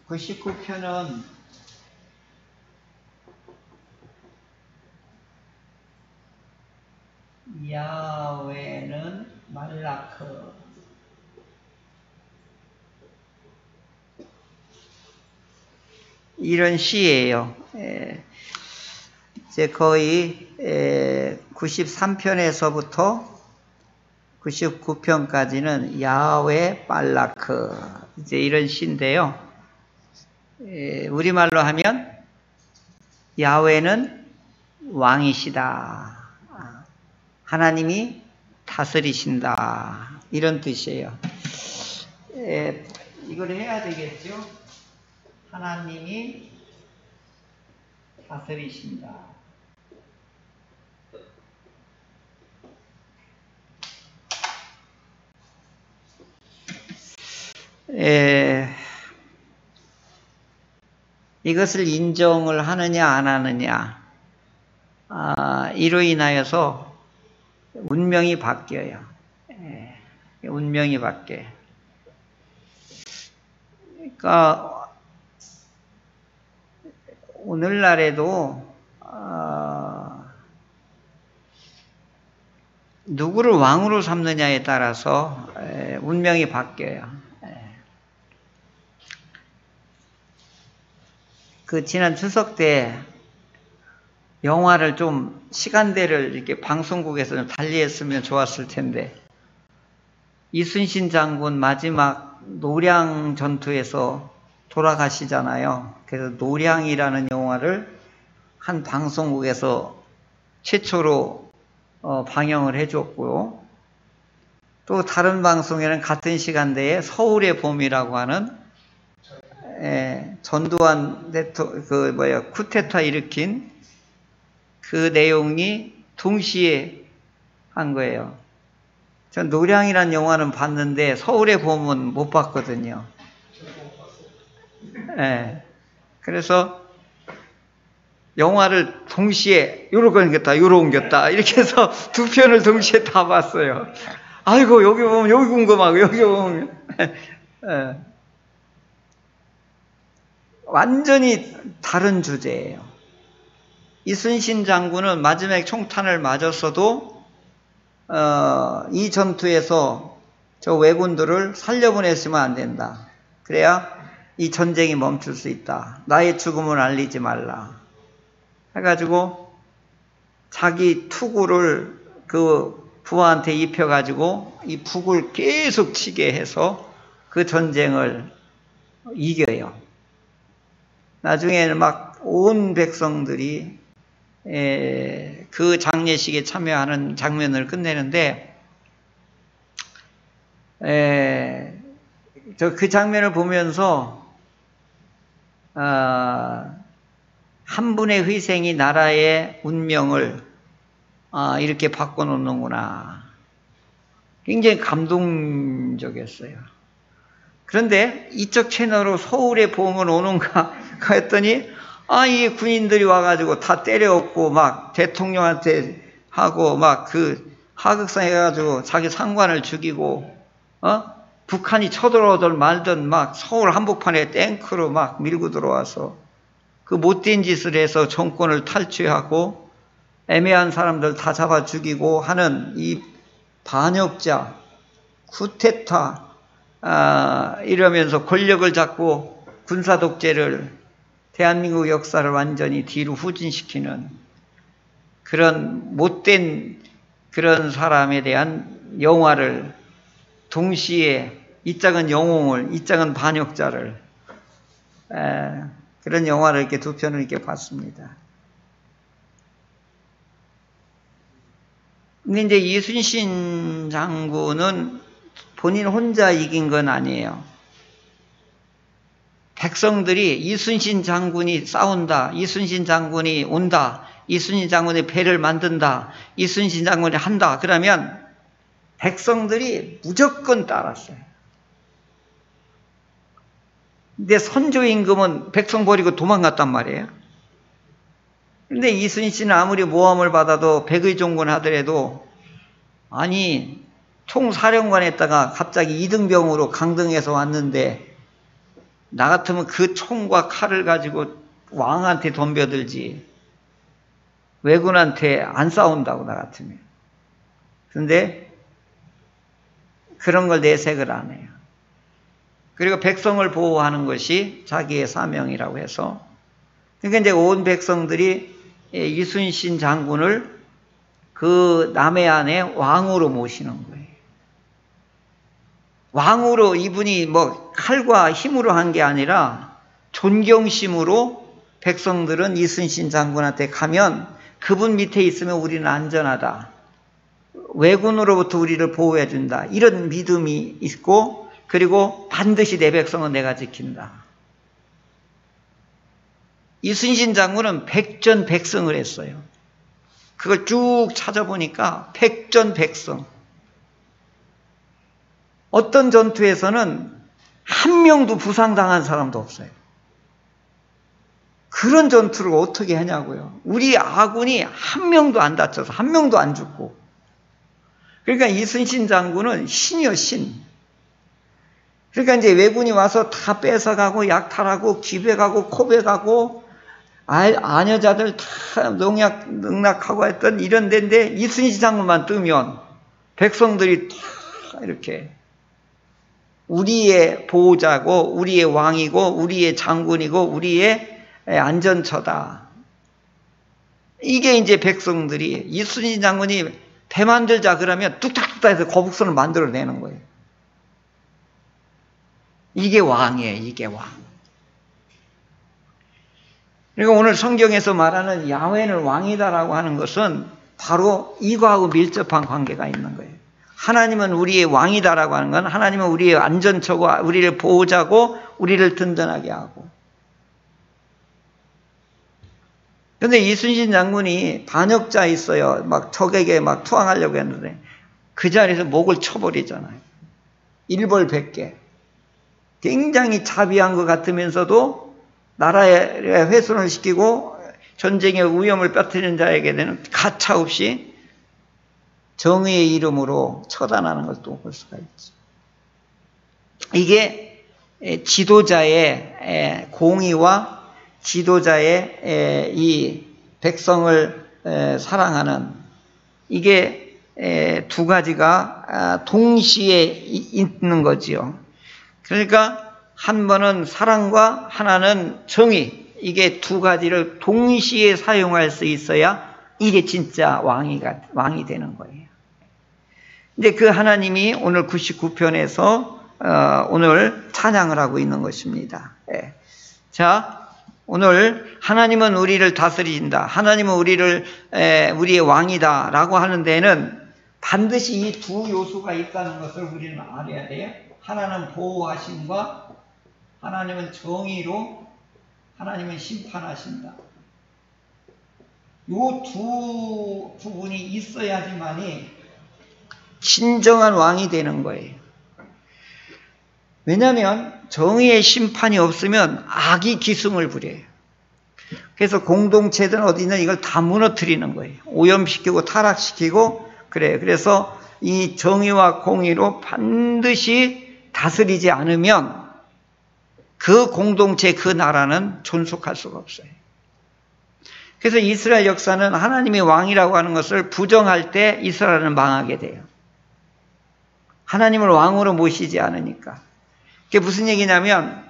99편은 야훼는 말라크. 이런 시예요. 이제 거의 93편에서부터 99편까지는 야훼 발라크 이제 이런 시인데요. 우리말로 하면 야훼는 왕이시다. 하나님이 다스리신다. 이런 뜻이에요. 이걸 해야 되겠죠? 하나님이 다스리신다. 이것을 인정을 하느냐 안 하느냐 이로 인하여서 운명이 바뀌어요. 운명이 바뀌어요. 그러니까 오늘날에도 누구를 왕으로 삼느냐에 따라서 운명이 바뀌어요. 그 지난 추석 때 영화를 좀 시간대를 이렇게 방송국에서 좀 달리했으면 좋았을 텐데 이순신 장군 마지막 노량 전투에서 돌아가시잖아요. 그래서 노량이라는 영화를 한 방송국에서 최초로 방영을 해줬고요. 또 다른 방송에는 같은 시간대에 서울의 봄이라고 하는 전두환 쿠데타 일으킨 그 내용이 동시에 한 거예요. 전 노량이라는 영화는 봤는데 서울의 봄은 못 봤거든요. 그래서 영화를 동시에 요렇게 옮겼다, 요렇게 옮겼다 이렇게 해서 두 편을 동시에 다 봤어요. 아이고 여기 보면 여기 궁금하고 여기 보면 완전히 다른 주제예요. 이순신 장군은 마지막에 총탄을 맞았어도 이 전투에서 저 왜군들을 살려보냈으면 안 된다. 그래야 이 전쟁이 멈출 수 있다. 나의 죽음을 알리지 말라. 해가지고 자기 투구를 그 부하한테 입혀가지고 이 북을 계속 치게 해서 그 전쟁을 이겨요. 나중에는 막 온 백성들이 그 장례식에 참여하는 장면을 끝내는데 저 그 장면을 보면서 한 분의 희생이 나라의 운명을 이렇게 바꿔놓는구나. 굉장히 감동적이었어요. 그런데 이쪽 채널로 서울의 봄은 오는가 했더니 이 군인들이 와가지고 다 때려엎고 막 대통령한테 하고 막 그 하극상 해가지고 자기 상관을 죽이고 북한이 쳐들어오든 말든 막 서울 한복판에 탱크로 막 밀고 들어와서 그 못된 짓을 해서 정권을 탈취하고 애매한 사람들 다 잡아 죽이고 하는 이 반역자 쿠데타 이러면서 권력을 잡고 군사 독재를 대한민국 역사를 완전히 뒤로 후진시키는 그런 못된 그런 사람에 대한 영화를 동시에 이 짝은 영웅을, 이 짝은 반역자를 그런 영화를 이렇게 두 편을 이렇게 봤습니다. 근데 이제 이순신 장군은 본인 혼자 이긴 건 아니에요. 백성들이 이순신 장군이 싸운다, 이순신 장군이 온다, 이순신 장군이 배를 만든다, 이순신 장군이 한다. 그러면 백성들이 무조건 따랐어요. 근데 선조 임금은 백성 버리고 도망갔단 말이에요. 근데 이순신은 아무리 모함을 받아도 백의종군 하더라도 아니 총사령관에다가 갑자기 이등병으로 강등해서 왔는데 나 같으면 그 총과 칼을 가지고 왕한테 덤벼들지 왜군한테 안 싸운다고, 나 같으면. 그런데 그런 걸 내색을 안 해요. 그리고 백성을 보호하는 것이 자기의 사명이라고 해서, 그러니까 이제 온 백성들이 이순신 장군을 그 남해안의 왕으로 모시는 거예요. 왕으로, 이분이 뭐 칼과 힘으로 한 게 아니라 존경심으로 백성들은 이순신 장군한테 가면 그분 밑에 있으면 우리는 안전하다, 왜군으로부터 우리를 보호해 준다, 이런 믿음이 있고, 그리고 반드시 내 백성은 내가 지킨다. 이순신 장군은 백전백승을 했어요. 그걸 쭉 찾아보니까 백전백승. 어떤 전투에서는 한 명도 부상당한 사람도 없어요. 그런 전투를 어떻게 하냐고요. 우리 아군이 한 명도 안 다쳐서 한 명도 안 죽고. 그러니까 이순신 장군은 신이요, 신. 그러니까 이제 왜군이 와서 다 뺏어가고 약탈하고 기백하고 코백하고 아녀자들 다 농락하고 했던 이런 데인데 이순신 장군만 뜨면 백성들이 다 이렇게 우리의 보호자고 우리의 왕이고 우리의 장군이고 우리의 안전처다. 이게 이제 백성들이 이순신 장군이 배 만들자 그러면 뚝딱뚝딱 해서 거북선을 만들어내는 거예요. 이게 왕이에요. 이게 왕. 그러니까 오늘 성경에서 말하는 야훼는 왕이다라고 하는 것은 바로 이거하고 밀접한 관계가 있는 거예요. 하나님은 우리의 왕이다라고 하는 건 하나님은 우리의 안전처고 우리를 보호자고 우리를 든든하게 하고. 그런데 이순신 장군이 반역자 있어요. 막 적에게 막 투항하려고 했는데 그 자리에서 목을 쳐버리잖아요. 일벌백계. 굉장히 자비한 것 같으면서도 나라에 훼손을 시키고 전쟁의 위험을 뼈트리는 자에게는 가차없이 정의의 이름으로 처단하는 걸 또 볼 수가 있죠. 이게 지도자의 공의와 지도자의 이 백성을 사랑하는 이게 두 가지가 동시에 있는 거지요. 그러니까 한 번은 사랑과 하나는 정의, 이게 두 가지를 동시에 사용할 수 있어야 이게 진짜 왕이 되는 거예요. 이제 그 하나님이 오늘 99편에서 오늘 찬양을 하고 있는 것입니다. 자, 오늘 하나님은 우리를 다스린다, 하나님은 우리의 왕이다 라고 하는 데는 반드시 이 두 요소가 있다는 것을 우리는 알아야 돼요. 하나는 보호하심과 하나님은 정의로, 하나님은 심판하신다. 이 두 부분이 있어야지만이 진정한 왕이 되는 거예요. 왜냐하면 정의의 심판이 없으면 악이 기승을 부려요. 그래서 공동체든 어디든 이걸 다 무너뜨리는 거예요. 오염시키고 타락시키고 그래요. 그래서 이 정의와 공의로 반드시 다스리지 않으면 그 공동체, 그 나라는 존속할 수가 없어요. 그래서 이스라엘 역사는 하나님이 왕이라고 하는 것을 부정할 때 이스라엘은 망하게 돼요. 하나님을 왕으로 모시지 않으니까. 그게 무슨 얘기냐면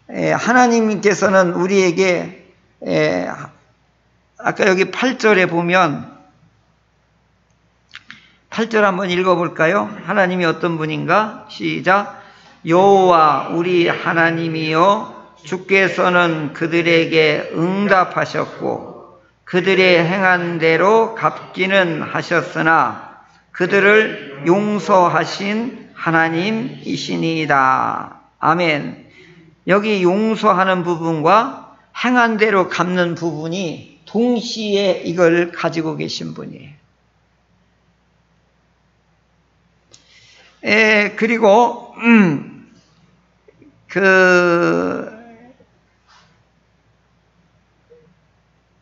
하나님께서는 우리에게 아까 여기 8절에 보면 8절 한번 읽어볼까요? 하나님이 어떤 분인가? 시작. 여호와 우리 하나님이여 주께서는 그들에게 응답하셨고 그들의 행한 대로 갚기는 하셨으나 그들을 용서하신 하나님이시니이다. 아멘. 여기 용서하는 부분과 행한 대로 갚는 부분이 동시에 이걸 가지고 계신 분이에요. 그리고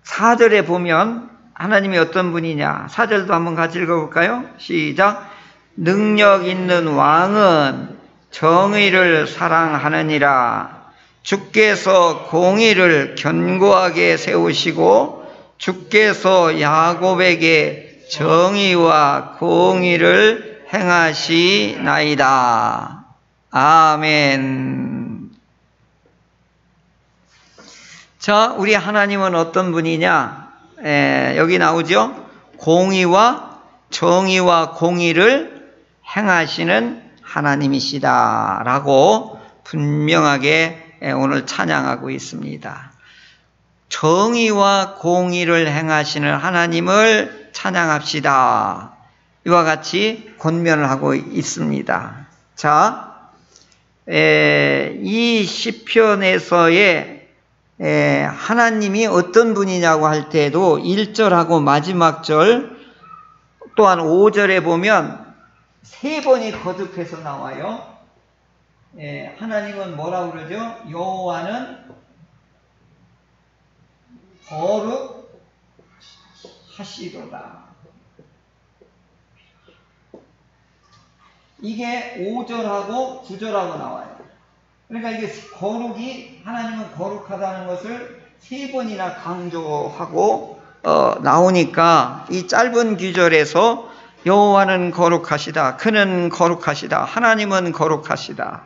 4절에 보면 하나님이 어떤 분이냐. 4절도 한번 같이 읽어볼까요? 시작. 능력 있는 왕은 정의를 사랑하느니라. 주께서 공의를 견고하게 세우시고 주께서 야곱에게 정의와 공의를 행하시나이다. 아멘. 자, 우리 하나님은 어떤 분이냐? 여기 나오죠? 공의와 정의와 공의를 행하시는 하나님이시다 라고 분명하게 오늘 찬양하고 있습니다. 정의와 공의를 행하시는 하나님을 찬양합시다. 이와 같이 권면을 하고 있습니다. 자, 이 시편에서의 하나님이 어떤 분이냐고 할 때에도 1절하고 마지막 절 또한 5절에 보면 3번이 거듭해서 나와요. 하나님은 뭐라고 그러죠? 여호와는 거룩하시도다. 이게 5절하고 9절하고 나와요. 그러니까 이게 거룩이, 하나님은 거룩하다는 것을 3번이나 강조하고 나오니까 이 짧은 구절에서 여호와는 거룩하시다, 그는 거룩하시다, 하나님은 거룩하시다.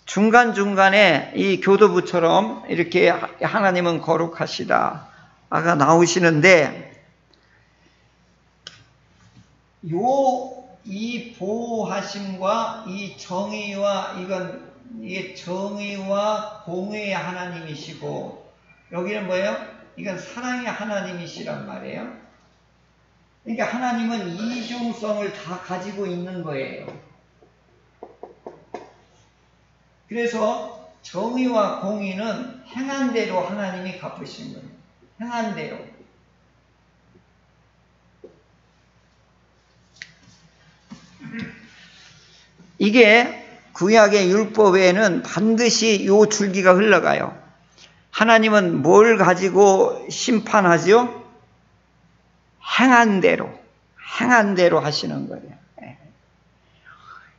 중간중간에 이 교도부처럼 이렇게 하나님은 거룩하시다가 나오시는데, 이 보호하심과 이 정의와 이게 정의와 공의의 하나님이시고, 여기는 뭐예요? 이건 사랑의 하나님이시란 말이에요. 그러니까 하나님은 이중성을 다 가지고 있는 거예요. 그래서 정의와 공의는 행한 대로 하나님이 갚으신 거예요. 행한 대로. 이게 구약의 율법에는 반드시 요 줄기가 흘러가요. 하나님은 뭘 가지고 심판하죠? 행한 대로 하시는 거예요.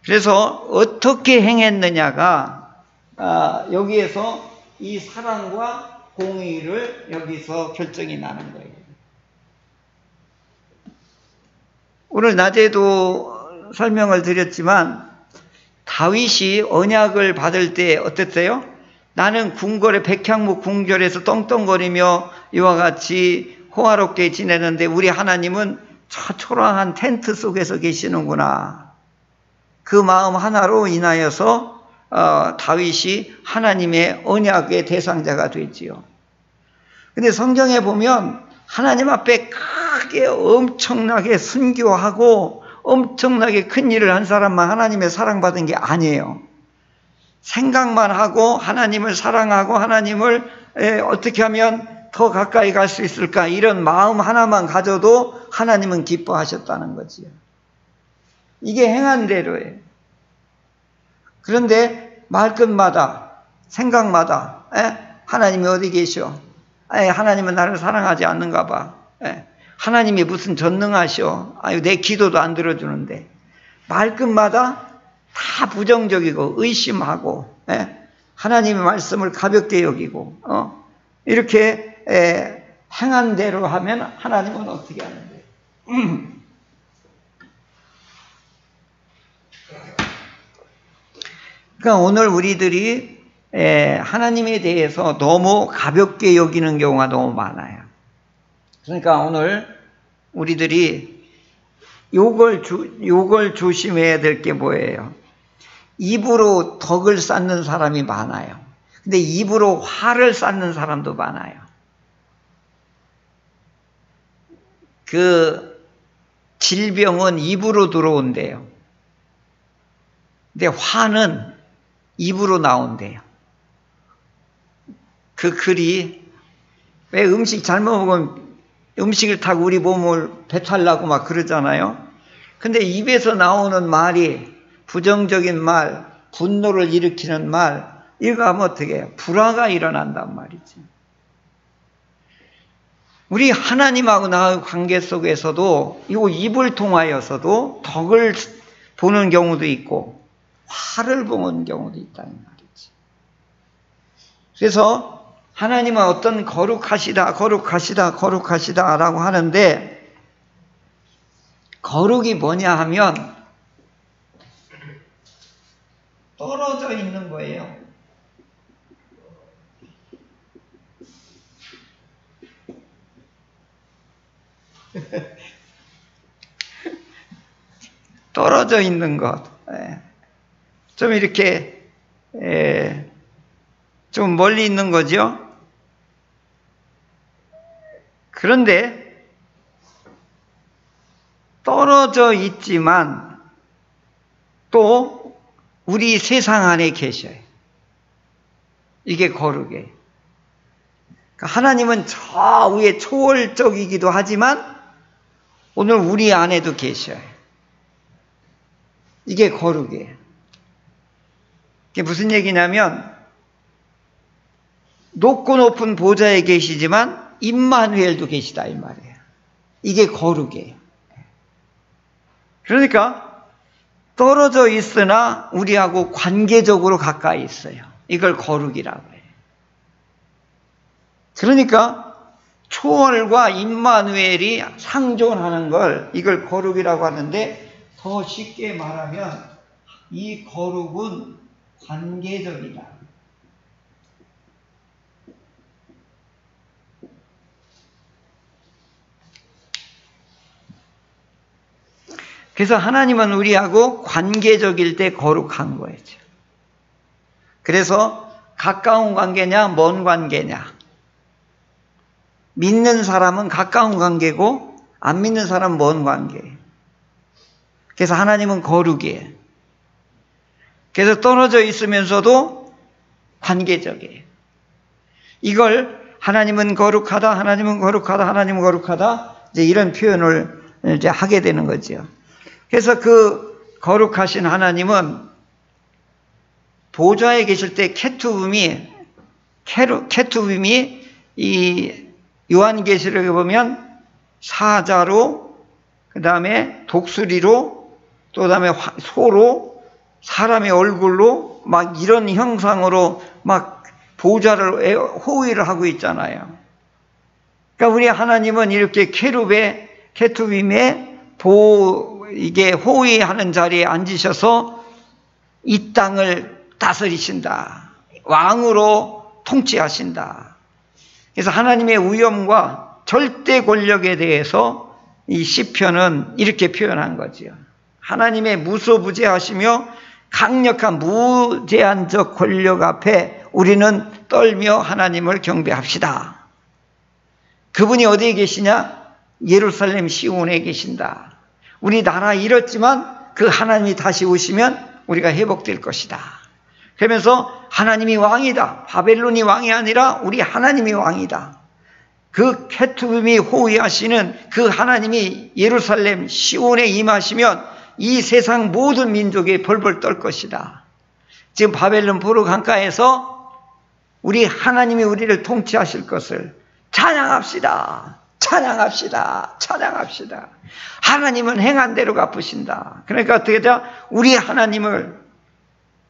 그래서 어떻게 행했느냐가 여기에서 이 사랑과 공의를 여기서 결정이 나는 거예요. 오늘 낮에도 설명을 드렸지만 다윗이 언약을 받을 때 어땠어요? 나는 궁궐에 백향목 궁궐에서 떵떵거리며 이와 같이 호화롭게 지내는데 우리 하나님은 저 초라한 텐트 속에서 계시는구나. 그 마음 하나로 인하여서 다윗이 하나님의 언약의 대상자가 됐지요. 근데 성경에 보면 하나님 앞에 크게 엄청나게 순교하고 엄청나게 큰 일을 한 사람만 하나님의 사랑받은 게 아니에요. 생각만 하고 하나님을 사랑하고 하나님을 어떻게 하면 더 가까이 갈 수 있을까, 이런 마음 하나만 가져도 하나님은 기뻐하셨다는 거지요. 이게 행한 대로예요. 그런데 말끝마다 생각마다 하나님이 어디 계셔? 하나님은 나를 사랑하지 않는가 봐. 하나님이 무슨 전능하셔? 내 기도도 안 들어주는데. 말끝마다 다 부정적이고 의심하고 하나님의 말씀을 가볍게 여기고 이렇게 행한 대로 하면 하나님은 어떻게 하는데? 그러니까 오늘 우리들이 하나님에 대해서 너무 가볍게 여기는 경우가 너무 많아요. 그러니까 오늘 우리들이 요걸 조심해야 될 게 뭐예요? 입으로 덕을 쌓는 사람이 많아요. 근데 입으로 화를 쌓는 사람도 많아요. 그 질병은 입으로 들어온대요. 근데 화는 입으로 나온대요. 그 글이 왜 음식 잘못 먹으면 음식을 타고 우리 몸을 배탈 나고 막 그러잖아요. 근데 입에서 나오는 말이 부정적인 말, 분노를 일으키는 말, 이거 하면 어떻게 해요? 불화가 일어난단 말이지. 우리 하나님하고 나의 관계 속에서도 이 입을 통하여서도 덕을 보는 경우도 있고 화를 보는 경우도 있다는 말이지. 그래서 하나님은 어떤 거룩하시다 라고 하는데, 거룩이 뭐냐 하면 떨어져 있는 거예요. 떨어져 있는 것. 좀 이렇게 좀 멀리 있는 거죠. 그런데 떨어져 있지만 또 우리 세상 안에 계셔요. 이게 거룩이에요. 하나님은 저 위에 초월적이기도 하지만 오늘 우리 안에도 계셔요. 이게 거룩이에요. 이게 무슨 얘기냐면, 높고 높은 보좌에 계시지만 임마누엘도 계시다 이 말이에요. 이게 거룩이에요. 그러니까 떨어져 있으나 우리하고 관계적으로 가까이 있어요. 이걸 거룩이라고 해요. 그러니까 초월과 임마누엘이 상존하는 걸, 이걸 거룩이라고 하는데, 더 쉽게 말하면 이 거룩은 관계적이다. 그래서 하나님은 우리하고 관계적일 때 거룩한 거예요. 그래서 가까운 관계냐 먼 관계냐, 믿는 사람은 가까운 관계고 안 믿는 사람은 먼 관계예요. 그래서 하나님은 거룩이에요. 그래서 떨어져 있으면서도 관계적이에요. 이걸 하나님은 거룩하다, 하나님은 거룩하다, 하나님은 거룩하다, 이제 이런 표현을 이제 하게 되는 거죠. 그래서 그 거룩하신 하나님은 보좌에 계실 때 케투빔이 이 요한계시록에 보면 사자로, 그 다음에 독수리로, 또 다음에 소로, 사람의 얼굴로 막 이런 형상으로 막 보좌를 호위를 하고 있잖아요. 그러니까 우리 하나님은 이렇게 케투빔에 이게 호위하는 자리에 앉으셔서 이 땅을 다스리신다. 왕으로 통치하신다. 그래서 하나님의 위엄과 절대 권력에 대해서 이 시편은 이렇게 표현한 거지요. 하나님의 무소부재하시며 강력한 무제한적 권력 앞에 우리는 떨며 하나님을 경배합시다. 그분이 어디에 계시냐? 예루살렘 시온에 계신다. 우리 나라 잃었지만 그 하나님이 다시 오시면 우리가 회복될 것이다. 그러면서 하나님이 왕이다. 바벨론이 왕이 아니라 우리 하나님이 왕이다. 그 케투빔이 호위하시는 그 하나님이 예루살렘 시온에 임하시면 이 세상 모든 민족이 벌벌 떨 것이다. 지금 바벨론 포로 강가에서 우리 하나님이 우리를 통치하실 것을 찬양합시다. 찬양합시다. 찬양합시다. 하나님은 행한 대로 갚으신다. 그러니까 어떻게 되죠? 우리 하나님을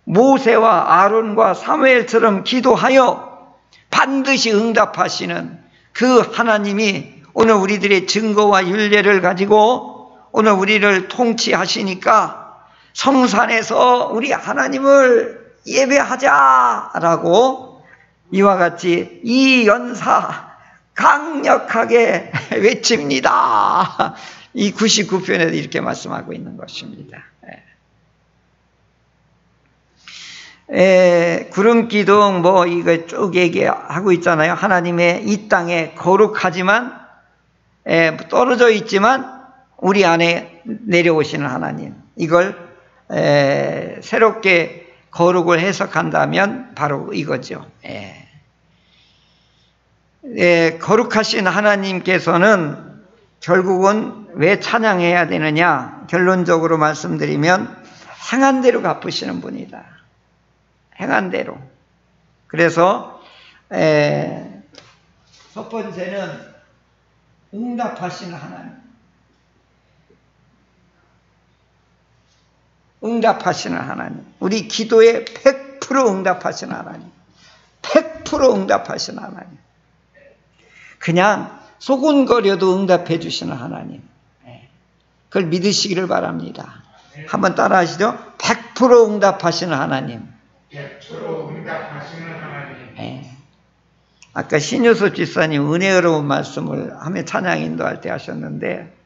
모세와 아론과 사무엘처럼 기도하여 반드시 응답하시는 그 하나님이 오늘 우리들의 증거와 율례를 가지고 오늘 우리를 통치하시니까 성산에서 우리 하나님을 예배하자라고 이와 같이 이 연사 강력하게 외칩니다. 이 99편에도 이렇게 말씀하고 있는 것입니다. 구름기둥 이거 쭉 얘기하고 있잖아요. 하나님의 이 땅에 거룩하지만 떨어져 있지만 우리 안에 내려오시는 하나님, 이걸 새롭게 거룩을 해석한다면 바로 이거죠. 거룩하신 하나님께서는 결국은 왜 찬양해야 되느냐? 결론적으로 말씀드리면 행한 대로 갚으시는 분이다. 행한 대로. 그래서 첫 번째는 응답하시는 하나님. 응답하시는 하나님. 우리 기도에 100% 응답하시는 하나님. 100% 100% 응답하시는 하나님. 그냥 소곤거려도 응답해 주시는 하나님. 그걸 믿으시기를 바랍니다. 한번 따라 하시죠. 100% 응답하시는 하나님. 100% 응답하시는 하나님. 아까 신유섭 집사님 은혜로운 말씀을 하며 찬양 인도할 때 하셨는데,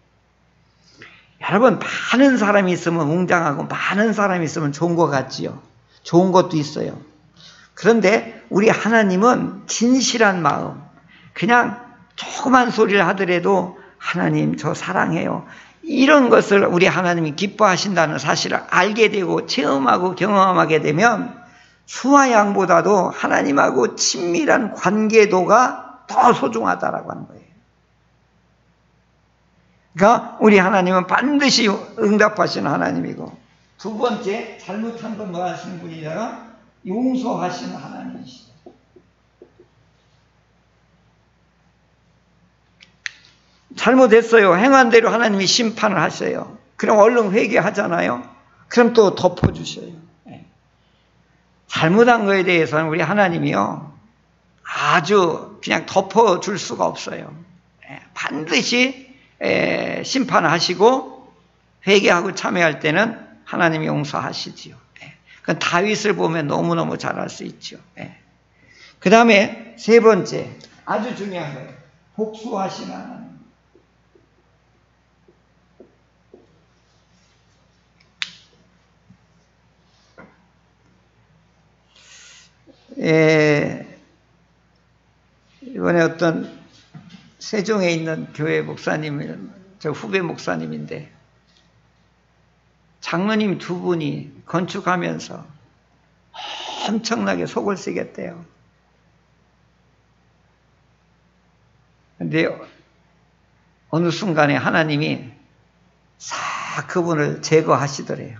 여러분 많은 사람이 있으면 웅장하고 많은 사람이 있으면 좋은 것 같지요. 좋은 것도 있어요. 그런데 우리 하나님은 진실한 마음, 그냥 조그만 소리를 하더라도 하나님 저 사랑해요, 이런 것을 우리 하나님이 기뻐하신다는 사실을 알게 되고 체험하고 경험하게 되면 수와 양보다도 하나님하고 친밀한 관계도가 더 소중하다라고 하는 거예요. 그러니까 우리 하나님은 반드시 응답하시는 하나님이고, 두 번째 잘못한 건 뭐 하시는 분이냐? 용서하시는 하나님이시죠. 잘못했어요. 행한 대로 하나님이 심판을 하셔요. 그럼 얼른 회개하잖아요. 그럼 또 덮어주셔요. 잘못한 거에 대해서는 우리 하나님이요, 아주 그냥 덮어줄 수가 없어요. 반드시 심판하시고 회개하고 참여할 때는 하나님이 용서하시지요. 그건 다윗을 보면 너무너무 잘 알 수 있죠. 그 다음에 세 번째, 아주 중요한 거예요. 복수하시는 하나님. 이번에 어떤 세종에 있는 교회 목사님, 저 후배 목사님인데, 장로님 두 분이 건축하면서 엄청나게 속을 쓰겠대요. 근데 어느 순간에 하나님이 싹 그분을 제거하시더래요.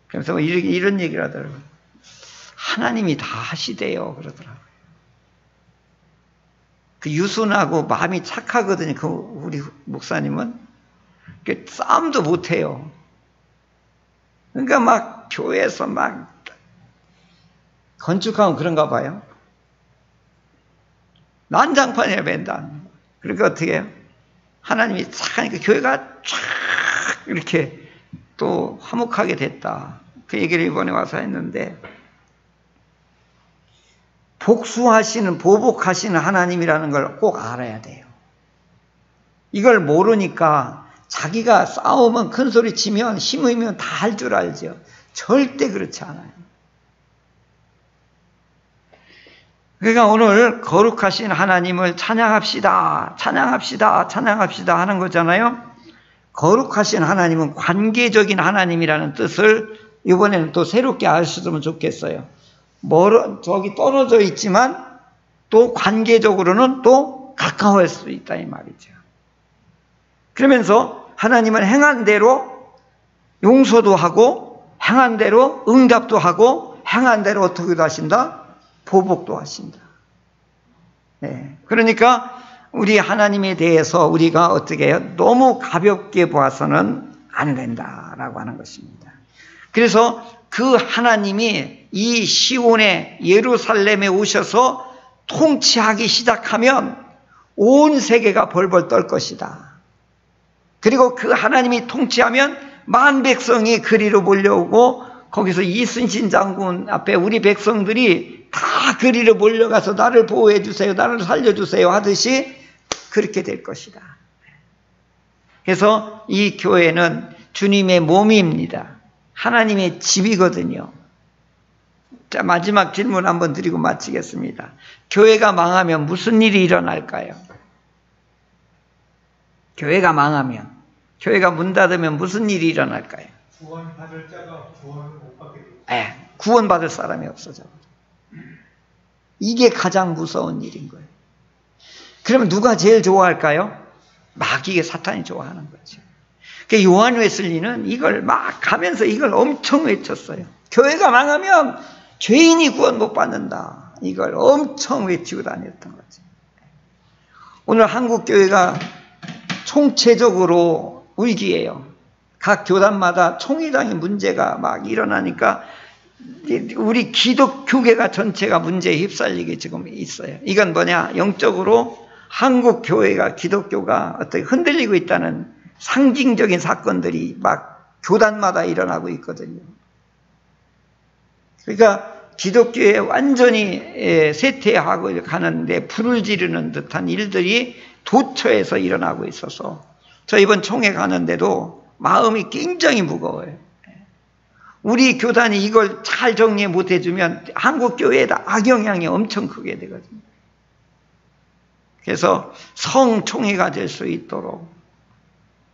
그래서 이런 얘기를 하더라고요. 하나님이 다 하시대요, 그러더라고요. 그 유순하고 마음이 착하거든요. 그 우리 목사님은 싸움도 못해요. 그러니까 막 교회에서 막 건축하면 그런가 봐요. 난장판이에요, 맨날. 그러니까 어떻게 해요? 하나님이 착 하니까 교회가 쫙 이렇게 또 화목하게 됐다. 그 얘기를 이번에 와서 했는데, 복수하시는, 보복하시는 하나님이라는 걸 꼭 알아야 돼요. 이걸 모르니까 자기가 싸우면, 큰 소리 치면, 힘이면 다 할 줄 알죠. 절대 그렇지 않아요. 그러니까 오늘 거룩하신 하나님을 찬양합시다, 찬양합시다, 찬양합시다 하는 거잖아요. 거룩하신 하나님은 관계적인 하나님이라는 뜻을 이번에는 또 새롭게 아셨으면 좋겠어요. 저기 떨어져 있지만 또 관계적으로는 또 가까워할 수 있다, 이 말이죠. 그러면서 하나님은 행한 대로 용서도 하고, 행한 대로 응답도 하고, 행한 대로 어떻게도 하신다? 보복도 하신다. 네. 그러니까 우리 하나님에 대해서 우리가 어떻게 해요? 너무 가볍게 보아서는 안 된다라고 하는 것입니다. 그래서 그 하나님이 이 시온에, 예루살렘에 오셔서 통치하기 시작하면 온 세계가 벌벌 떨 것이다. 그리고 그 하나님이 통치하면 만 백성이 그리로 몰려오고, 거기서 이순신 장군 앞에 우리 백성들이 다 그리로 몰려가서 나를 보호해 주세요, 나를 살려주세요 하듯이 그렇게 될 것이다. 그래서 이 교회는 주님의 몸입니다. 하나님의 집이거든요. 자, 마지막 질문 한번 드리고 마치겠습니다. 교회가 망하면 무슨 일이 일어날까요? 교회가 망하면, 교회가 문 닫으면 무슨 일이 일어날까요? 구원받을 자가 구원을 못 받게 됩니다. 네, 구원받을 사람이 없어져. 이게 가장 무서운 일인 거예요. 그러면 누가 제일 좋아할까요? 마귀의 사탄이 좋아하는 거죠. 그러니까 요한 웨슬리는 이걸 막 가면서 이걸 엄청 외쳤어요. 교회가 망하면 죄인이 구원 못 받는다. 이걸 엄청 외치고 다녔던 거죠. 오늘 한국 교회가 총체적으로 위기예요. 각 교단마다 총회장의 문제가 막 일어나니까 우리 기독교계가 전체가 문제에 휩쓸리게 지금 있어요. 이건 뭐냐? 영적으로 한국 교회가, 기독교가 어떻게 흔들리고 있다는 상징적인 사건들이 막 교단마다 일어나고 있거든요. 그러니까 기독교에 완전히 쇠퇴하고 가는데 불을 지르는 듯한 일들이 도처에서 일어나고 있어서 저 이번 총회 가는데도 마음이 굉장히 무거워요. 우리 교단이 이걸 잘 정리 못 해주면 한국 교회에다 악영향이 엄청 크게 되거든요. 그래서 성총회가 될 수 있도록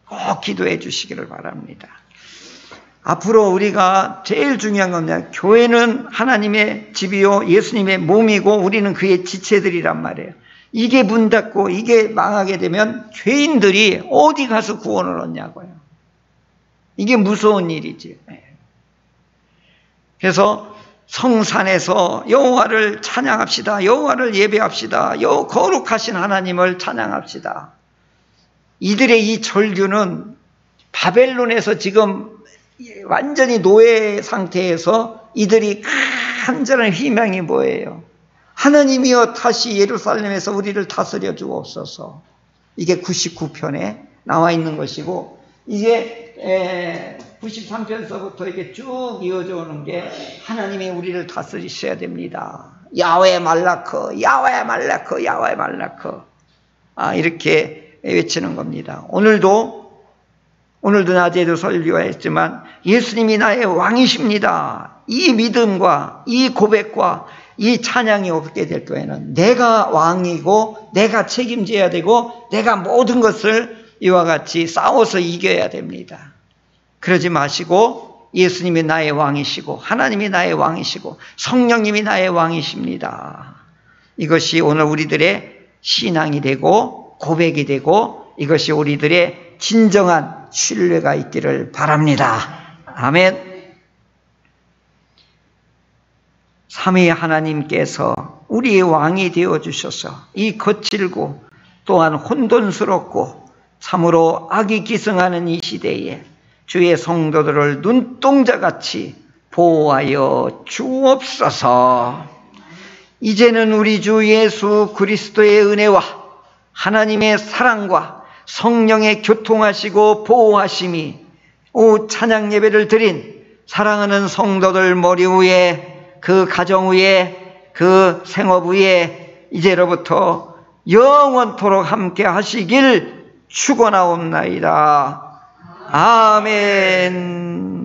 꼭 기도해 주시기를 바랍니다. 앞으로 우리가 제일 중요한 건 뭐냐? 교회는 하나님의 집이요 예수님의 몸이고 우리는 그의 지체들이란 말이에요. 이게 문 닫고 이게 망하게 되면 죄인들이 어디 가서 구원을 얻냐고요. 이게 무서운 일이지. 그래서 성산에서 여호와를 찬양합시다. 여호와를 예배합시다. 거룩하신 하나님을 찬양합시다. 이들의 이 절규는 바벨론에서 지금 완전히 노예 상태에서 이들이 간절한 희망이 뭐예요? 하나님이여 다시 예루살렘에서 우리를 다스려 주옵소서. 이게 99편에 나와 있는 것이고 이게 93편서부터 이게 쭉 이어져 오는 게 하나님이 우리를 다스리셔야 됩니다. 야훼 말라크, 야훼 말라크, 야훼 말라크. 이렇게 외치는 겁니다. 오늘도 낮에도 설교했지만 예수님이 나의 왕이십니다. 이 믿음과 이 고백과 이 찬양이 없게 될 때에는 내가 왕이고 내가 책임져야 되고 내가 모든 것을 이와 같이 싸워서 이겨야 됩니다. 그러지 마시고 예수님이 나의 왕이시고 하나님이 나의 왕이시고 성령님이 나의 왕이십니다. 이것이 오늘 우리들의 신앙이 되고 고백이 되고 이것이 우리들의 진정한 신뢰가 있기를 바랍니다. 아멘. 삼위 하나님께서 우리의 왕이 되어주셔서 이 거칠고 또한 혼돈스럽고 참으로 악이 기승하는 이 시대에 주의 성도들을 눈동자같이 보호하여 주옵소서. 이제는 우리 주 예수 그리스도의 은혜와 하나님의 사랑과 성령의 교통하시고 보호하심이 찬양 예배를 드린 사랑하는 성도들 머리 위에 그 가정 위에 그 생업 위에 이제로부터 영원토록 함께 하시길 축원하옵나이다. 아멘.